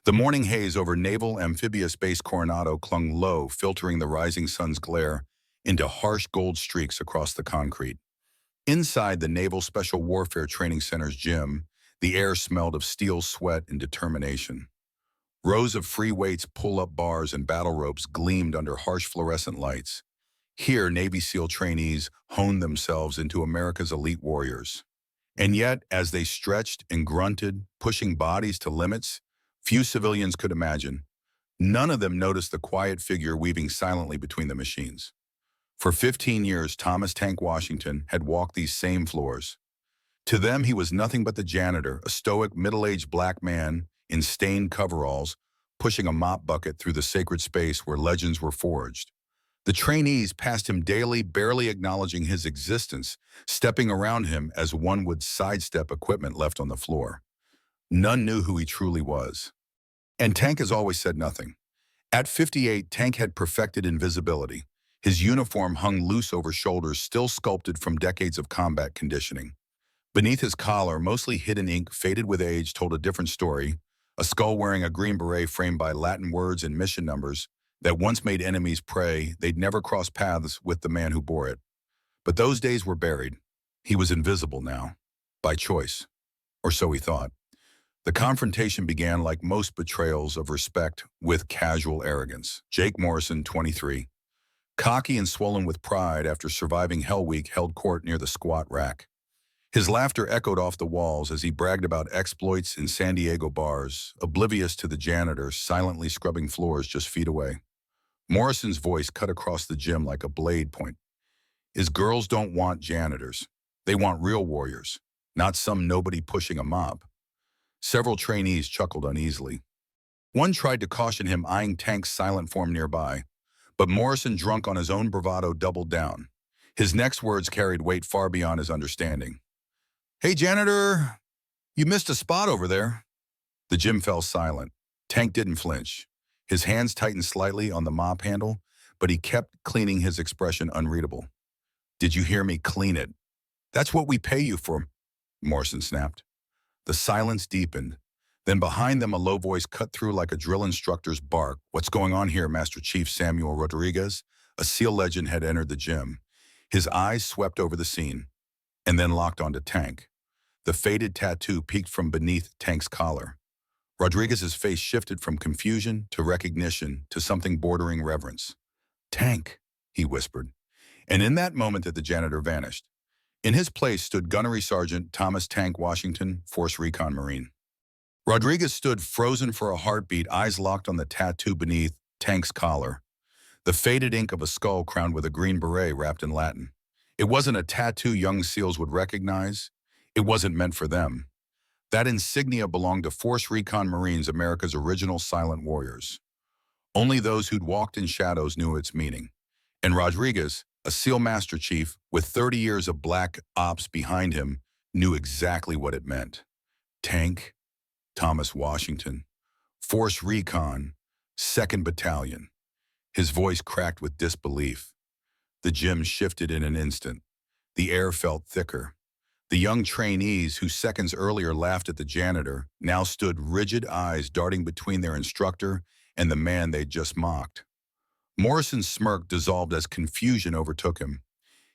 The morning haze over Naval Amphibious Base Coronado clung low, filtering the rising sun's glare into harsh gold streaks across the concrete. Inside the Naval Special Warfare Training Center's gym, the air smelled of steel sweat and determination. Rows of free weights, pull-up bars, and battle ropes gleamed under harsh fluorescent lights. Here, Navy SEAL trainees honed themselves into America's elite warriors. And yet, as they stretched and grunted, pushing bodies to limits few civilians could imagine, none of them noticed the quiet figure weaving silently between the machines. For 15 years, Thomas Tank Washington had walked these same floors. To them, he was nothing but the janitor, a stoic, middle-aged black man in stained coveralls, pushing a mop bucket through the sacred space where legends were forged. The trainees passed him daily, barely acknowledging his existence, stepping around him as one would sidestep equipment left on the floor. None knew who he truly was. And Tank has always said nothing. At 58, Tank had perfected invisibility. His uniform hung loose over shoulders still sculpted from decades of combat conditioning. Beneath his collar, mostly hidden ink faded with age, told a different story, a skull wearing a green beret framed by Latin words and mission numbers that once made enemies pray they'd never cross paths with the man who bore it. But those days were buried. He was invisible now, by choice, or so he thought. The confrontation began, like most betrayals of respect, with casual arrogance. Jake Morrison, 23, cocky and swollen with pride after surviving Hell Week, held court near the squat rack. His laughter echoed off the walls as he bragged about exploits in San Diego bars, oblivious to the janitor silently scrubbing floors just feet away. Morrison's voice cut across the gym like a blade point. His girls don't want janitors. They want real warriors, not some nobody pushing a mob. Several trainees chuckled uneasily. One tried to caution him, eyeing Tank's silent form nearby, but Morrison, drunk on his own bravado, doubled down. His next words carried weight far beyond his understanding. "Hey, janitor, you missed a spot over there." The gym fell silent. Tank didn't flinch. His hands tightened slightly on the mop handle, but he kept cleaning, his expression unreadable. "Did you hear me? Clean it. That's what we pay you for," Morrison snapped. The silence deepened. Then behind them, a low voice cut through like a drill instructor's bark. "What's going on here?" Master Chief Samuel Rodriguez, a SEAL legend, had entered the gym. His eyes swept over the scene, and then locked onto Tank. The faded tattoo peeked from beneath Tank's collar. Rodriguez's face shifted from confusion to recognition to something bordering reverence. "Tank," he whispered. And in that moment the janitor vanished. In his place stood Gunnery Sergeant Thomas Tank Washington, Force Recon Marine. Rodriguez stood frozen for a heartbeat, eyes locked on the tattoo beneath Tank's collar. The faded ink of a skull crowned with a green beret wrapped in Latin. It wasn't a tattoo young SEALs would recognize. It wasn't meant for them. That insignia belonged to Force Recon Marines, America's original silent warriors. Only those who'd walked in shadows knew its meaning. And Rodriguez, a SEAL Master Chief with 30 years of black ops behind him, knew exactly what it meant. Tank, Thomas Washington, Force Recon, 2nd Battalion. His voice cracked with disbelief. The gym shifted in an instant. The air felt thicker. The young trainees who seconds earlier laughed at the janitor now stood, rigid eyes darting between their instructor and the man they'd just mocked. Morrison's smirk dissolved as confusion overtook him.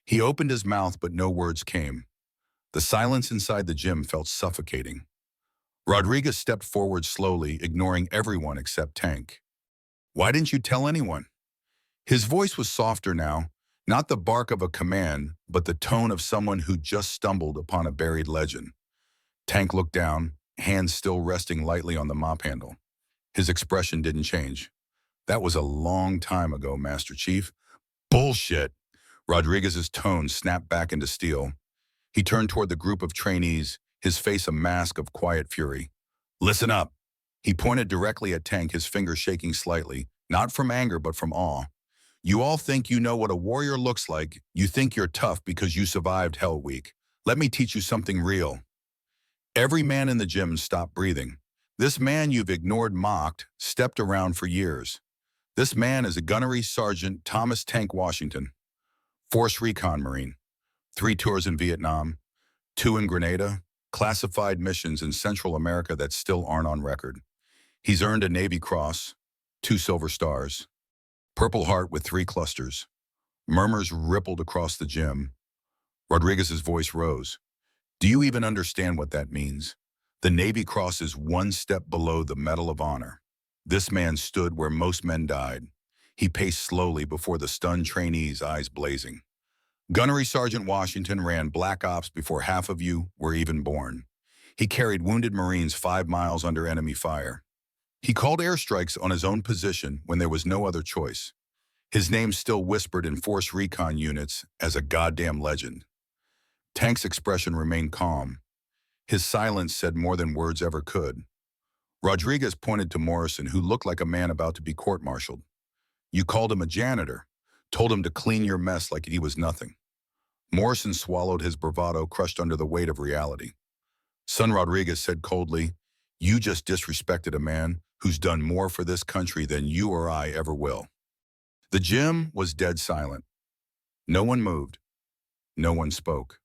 He opened his mouth, but no words came. The silence inside the gym felt suffocating. Rodriguez stepped forward slowly, ignoring everyone except Tank. "Why didn't you tell anyone?" His voice was softer now, not the bark of a command, but the tone of someone who just stumbled upon a buried legend. Tank looked down, hands still resting lightly on the mop handle. His expression didn't change. "That was a long time ago, Master Chief." "Bullshit!" Rodriguez's tone snapped back into steel. He turned toward the group of trainees, his face a mask of quiet fury. "Listen up." He pointed directly at Tank, his finger shaking slightly, not from anger but from awe. "You all think you know what a warrior looks like. You think you're tough because you survived Hell Week. Let me teach you something real." Every man in the gym stopped breathing. This man you've ignored, mocked, stepped around for years. This man is a Gunnery Sergeant Thomas Tank Washington, Force Recon Marine. 3 tours in Vietnam, 2 in Grenada, classified missions in Central America that still aren't on record. He's earned a Navy Cross, 2 silver stars, Purple Heart with 3 clusters. Murmurs rippled across the gym. Rodriguez's voice rose. Do you even understand what that means? The Navy Cross is 1 step below the Medal of Honor. This man stood where most men died. He paced slowly before the stunned trainees, eyes blazing. Gunnery Sergeant Washington ran Black Ops before half of you were even born. He carried wounded Marines 5 miles under enemy fire. He called airstrikes on his own position when there was no other choice. His name still whispered in Force Recon units as a goddamn legend. Tank's expression remained calm. His silence said more than words ever could. Rodriguez pointed to Morrison, who looked like a man about to be court-martialed. You called him a janitor, told him to clean your mess like he was nothing. Morrison swallowed his bravado, crushed under the weight of reality. Son Rodriguez said coldly, you just disrespected a man who's done more for this country than you or I ever will. The gym was dead silent. No one moved. No one spoke.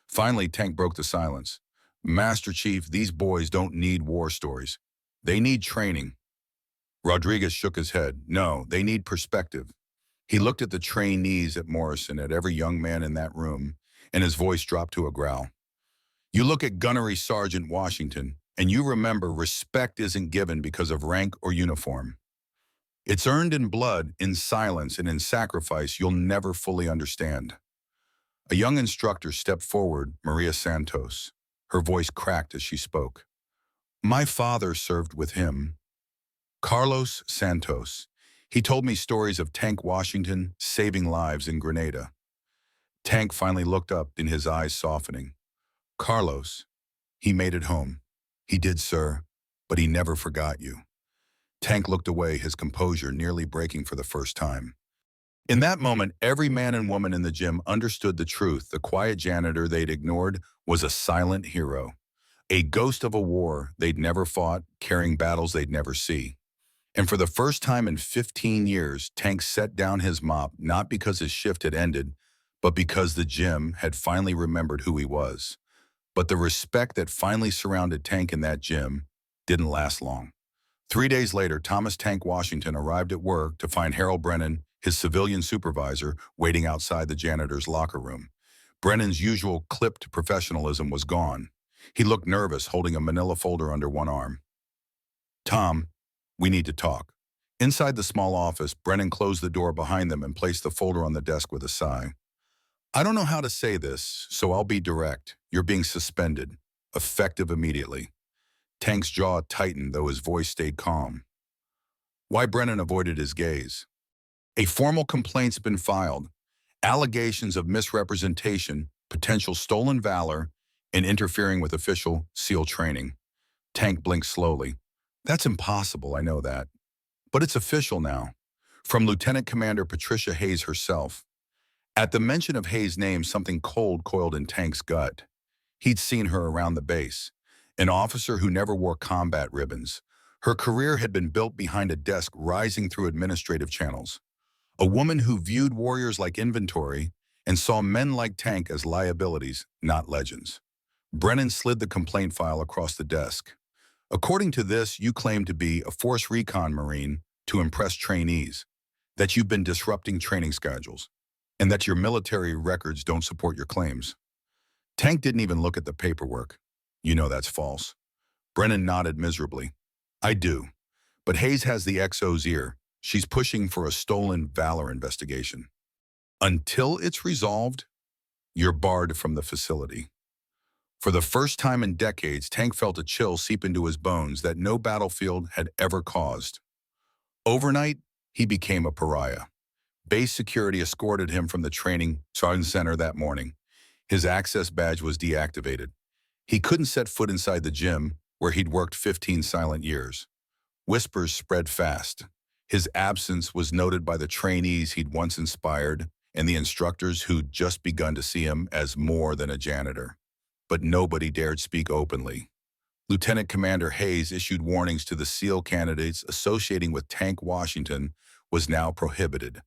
Finally, Tank broke the silence. Master Chief, these boys don't need war stories. They need training. Rodriguez shook his head. No, they need perspective. He looked at the trainees, at Morrison, at every young man in that room, and his voice dropped to a growl. You look at Gunnery Sergeant Washington, and you remember respect isn't given because of rank or uniform. It's earned in blood, in silence, and in sacrifice you'll never fully understand. A young instructor stepped forward, Maria Santos. Her voice cracked as she spoke. My father served with him. Carlos Santos. He told me stories of Tank Washington saving lives in Grenada. Tank finally looked up, in his eyes softening. Carlos, he made it home. He did, sir, but he never forgot you. Tank looked away, his composure nearly breaking for the first time. In that moment, every man and woman in the gym understood the truth. The quiet janitor they'd ignored was a silent hero, a ghost of a war they'd never fought, carrying battles they'd never see. And for the first time in 15 years, Tank set down his mop, not because his shift had ended, but because the gym had finally remembered who he was. But the respect that finally surrounded Tank in that gym didn't last long. 3 days later, Thomas Tank Washington arrived at work to find Harold Brennan, his civilian supervisor, waiting outside the janitor's locker room. Brennan's usual clipped professionalism was gone. He looked nervous, holding a manila folder under one arm. Tom, we need to talk. Inside the small office, Brennan closed the door behind them and placed the folder on the desk with a sigh. I don't know how to say this, so I'll be direct. You're being suspended, effective immediately. Tank's jaw tightened, though his voice stayed calm. Why? Brennan avoided his gaze. A formal complaint's been filed. Allegations of misrepresentation, potential stolen valor, and interfering with official SEAL training. Tank blinked slowly. That's impossible, I know that. But it's official now. From Lieutenant Commander Patricia Hayes herself. At the mention of Hayes' name, something cold coiled in Tank's gut. He'd seen her around the base. An officer who never wore combat ribbons. Her career had been built behind a desk rising through administrative channels. A woman who viewed warriors like inventory and saw men like Tank as liabilities, not legends. Brennan slid the complaint file across the desk. According to this, you claim to be a Force Recon Marine to impress trainees, that you've been disrupting training schedules, and that your military records don't support your claims. Tank didn't even look at the paperwork. You know that's false. Brennan nodded miserably. I do. But Hayes has the XO's ear. She's pushing for a stolen valor investigation. Until it's resolved, you're barred from the facility. For the first time in decades, Tank felt a chill seep into his bones that no battlefield had ever caused. Overnight, he became a pariah. Base security escorted him from the training center that morning. His access badge was deactivated. He couldn't set foot inside the gym, where he'd worked 15 silent years. Whispers spread fast. His absence was noted by the trainees he'd once inspired and the instructors who'd just begun to see him as more than a janitor. But nobody dared speak openly. Lieutenant Commander Hayes issued warnings to the SEAL candidates associating with Tank Washington was now prohibited.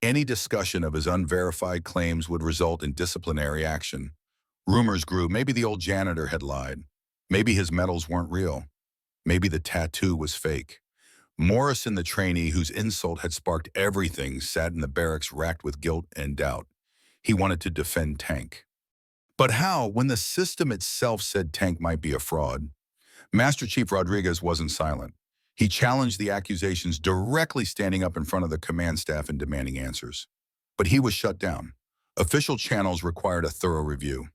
Any discussion of his unverified claims would result in disciplinary action. Rumors grew. Maybe the old janitor had lied. Maybe his medals weren't real. Maybe the tattoo was fake. Morrison, the trainee whose insult had sparked everything, sat in the barracks racked with guilt and doubt. He wanted to defend Tank. But how, when the system itself said Tank might be a fraud? Master Chief Rodriguez wasn't silent. He challenged the accusations directly, standing up in front of the command staff and demanding answers. But he was shut down. Official channels required a thorough review.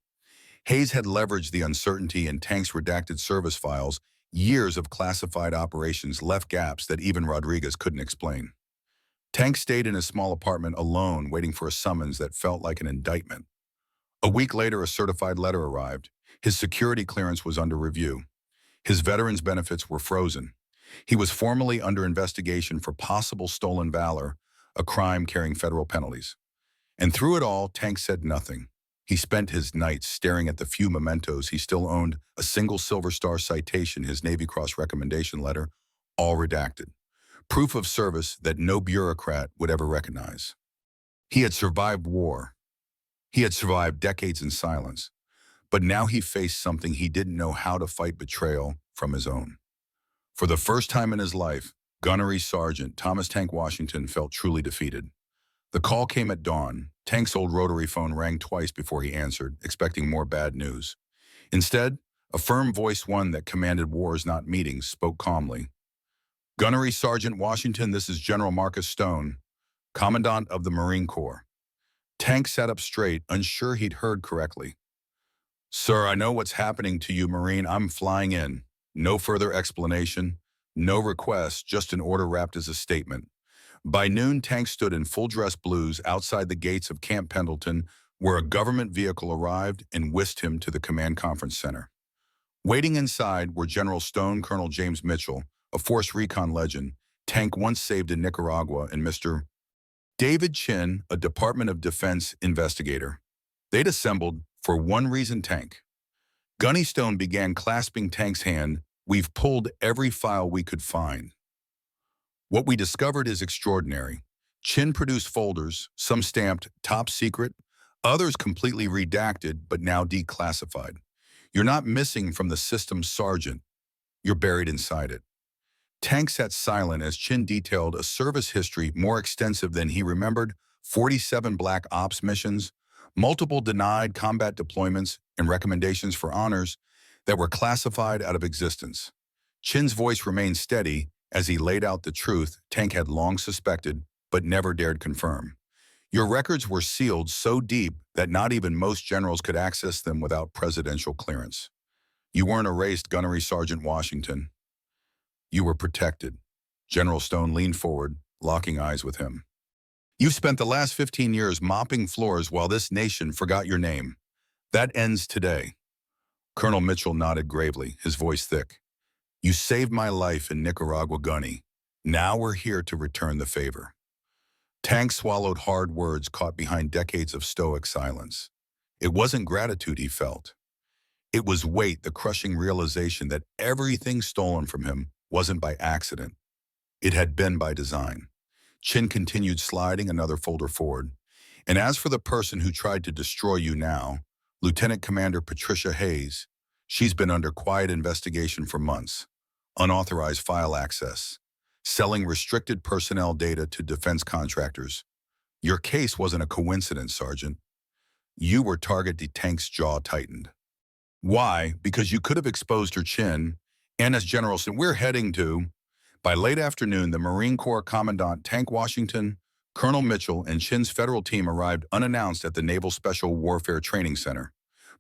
Hayes had leveraged the uncertainty in Tank's redacted service files. Years of classified operations left gaps that even Rodriguez couldn't explain. Tank stayed in his small apartment alone, waiting for a summons that felt like an indictment. A week later, a certified letter arrived. His security clearance was under review. His veterans' benefits were frozen. He was formally under investigation for possible stolen valor, a crime carrying federal penalties. And through it all, Tank said nothing. He spent his nights staring at the few mementos he still owned, a single Silver Star citation, his Navy Cross recommendation letter, all redacted. Proof of service that no bureaucrat would ever recognize. He had survived war. He had survived decades in silence. But now he faced something he didn't know how to fight: betrayal from his own. For the first time in his life, Gunnery Sergeant Thomas Tank Washington felt truly defeated. The call came at dawn. Tank's old rotary phone rang twice before he answered, expecting more bad news. Instead, a firm voice, one that commanded wars, not meetings, spoke calmly. Gunnery Sergeant Washington, this is General Marcus Stone, Commandant of the Marine Corps. Tank sat up straight, unsure he'd heard correctly. Sir, I know what's happening to you, Marine. I'm flying in. No further explanation, no request, just an order wrapped as a statement. By noon, Tank stood in full-dress blues outside the gates of Camp Pendleton, where a government vehicle arrived and whisked him to the command conference center. Waiting inside were General Stone, Colonel James Mitchell, a Force Recon legend, Tank once saved in Nicaragua, and Mr. David Chin, a Department of Defense investigator. They'd assembled for one reason: Tank. Gunny Stone began clasping Tank's hand. We've pulled every file we could find. What we discovered is extraordinary. Chin produced folders, some stamped top secret, others completely redacted but now declassified. You're not missing from the system, Sergeant. You're buried inside it. Tank sat silent as Chin detailed a service history more extensive than he remembered: 47 Black Ops missions, multiple denied combat deployments, and recommendations for honors that were classified out of existence. Chin's voice remained steady as he laid out the truth Tank had long suspected but never dared confirm. Your records were sealed so deep that not even most generals could access them without presidential clearance. You weren't erased, Gunnery Sergeant Washington. You were protected. General Stone leaned forward, locking eyes with him. You've spent the last 15 years mopping floors while this nation forgot your name. That ends today. Colonel Mitchell nodded gravely, his voice thick. You saved my life in Nicaragua, Gunny. Now we're here to return the favor. Tank swallowed hard words caught behind decades of stoic silence. It wasn't gratitude he felt. It was weight, the crushing realization that everything stolen from him wasn't by accident. It had been by design. Chin continued sliding another folder forward. And as for the person who tried to destroy you now, Lieutenant Commander Patricia Hayes, she's been under quiet investigation for months. Unauthorized file access, selling restricted personnel data to defense contractors. Your case wasn't a coincidence, Sergeant. You were target. Tank's jaw tightened. Why? Because you could have exposed her. Chin, and as General said, we're heading to. By late afternoon, the Marine Corps Commandant Tank Washington, Colonel Mitchell, and Chin's federal team arrived unannounced at the Naval Special Warfare Training Center.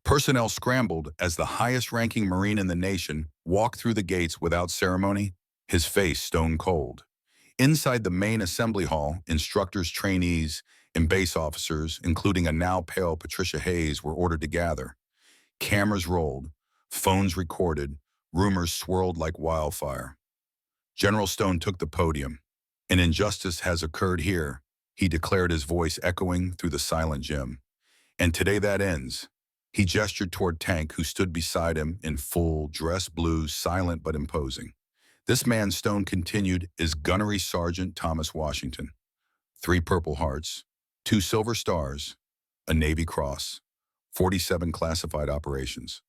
Personnel scrambled as the highest-ranking Marine in the nation walked through the gates without ceremony, his face stone cold. Inside the main assembly hall, instructors, trainees, and base officers, including a now pale Patricia Hayes, were ordered to gather. Cameras rolled, phones recorded, rumors swirled like wildfire. General Stone took the podium. An injustice has occurred here, he declared, his voice echoing through the silent gym. And today that ends. He gestured toward Tank, who stood beside him in full dress blue, silent but imposing. This man, Stone continued, is Gunnery Sergeant Thomas Washington. 3 Purple Hearts, 2 Silver Stars, a Navy Cross, 47 classified operations.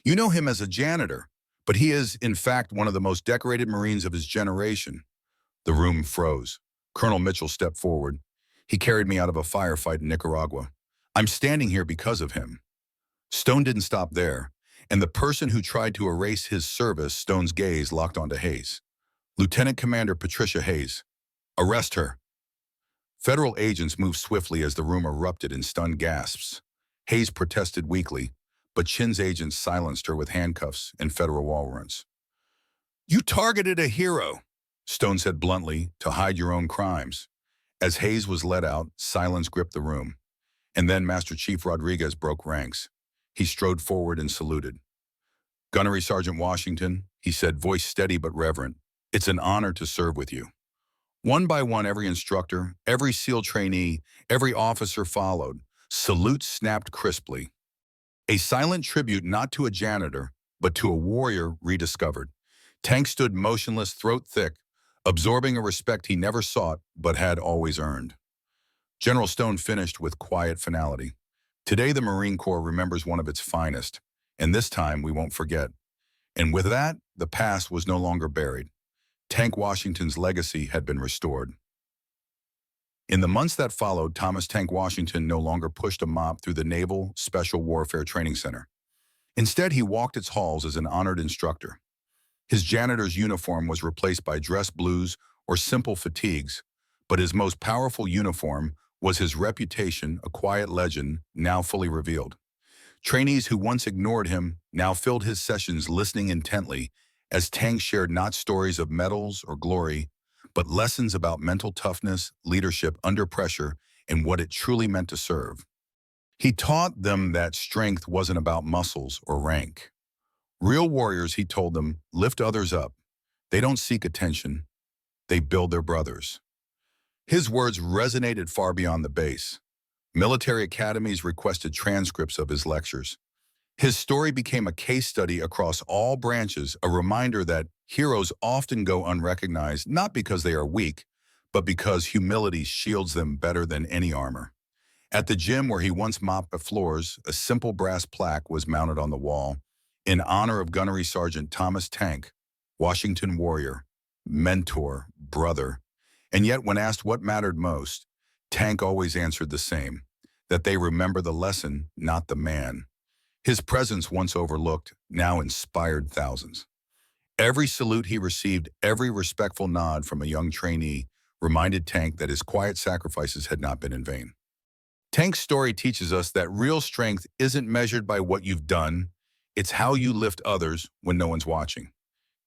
You know him as a janitor, But he is, in fact, one of the most decorated Marines of his generation. The room froze. Colonel Mitchell stepped forward. He carried me out of a firefight in Nicaragua. I'm standing here because of him. Stone didn't stop there, and the person who tried to erase his service, Stone's gaze locked onto Hayes. Lieutenant Commander Patricia Hayes. Arrest her. Federal agents moved swiftly as the room erupted in stunned gasps. Hayes protested weakly, but Chin's agents silenced her with handcuffs and federal warrants. You targeted a hero, Stone said bluntly, to hide your own crimes. As Hayes was let out, silence gripped the room. And then Master Chief Rodriguez broke ranks. He strode forward and saluted. Gunnery Sergeant Washington, he said, voice steady but reverent, it's an honor to serve with you. One by one, every instructor, every SEAL trainee, every officer followed. Salutes snapped crisply. A silent tribute not to a janitor, but to a warrior rediscovered. Tank stood motionless, throat thick, absorbing a respect he never sought but had always earned. General Stone finished with quiet finality. Today the Marine Corps remembers one of its finest, and this time we won't forget. And with that, the past was no longer buried. Tank Washington's legacy had been restored. In the months that followed, Thomas Tank Washington no longer pushed a mop through the Naval Special Warfare Training Center. Instead, he walked its halls as an honored instructor. His janitor's uniform was replaced by dress blues or simple fatigues, but his most powerful uniform was his reputation, a quiet legend, now fully revealed. Trainees who once ignored him now filled his sessions listening intently as Tank shared not stories of medals or glory, but lessons about mental toughness, leadership under pressure, and what it truly meant to serve. He taught them that strength wasn't about muscles or rank. Real warriors, he told them, lift others up. They don't seek attention. They build their brothers. His words resonated far beyond the base. Military academies requested transcripts of his lectures. His story became a case study across all branches, a reminder that heroes often go unrecognized not because they are weak, but because humility shields them better than any armor. At the gym where he once mopped the floors, a simple brass plaque was mounted on the wall in honor of Gunnery Sergeant Thomas Tank, Washington warrior, mentor, brother. And yet when asked what mattered most, Tank always answered the same, that they remember the lesson, not the man. His presence, once overlooked, now inspired thousands. Every salute he received, every respectful nod from a young trainee, reminded Tank that his quiet sacrifices had not been in vain. Tank's story teaches us that real strength isn't measured by what you've done, it's how you lift others when no one's watching.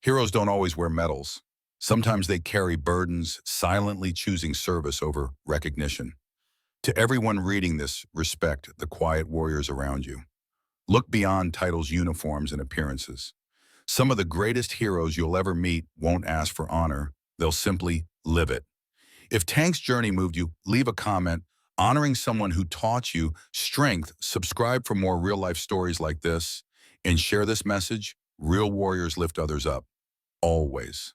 Heroes don't always wear medals. Sometimes they carry burdens, silently choosing service over recognition. To everyone reading this, respect the quiet warriors around you. Look beyond titles, uniforms, and appearances. Some of the greatest heroes you'll ever meet won't ask for honor. They'll simply live it. If Tank's journey moved you, leave a comment honoring someone who taught you strength. Subscribe for more real-life stories like this, and share this message. Real warriors lift others up, always.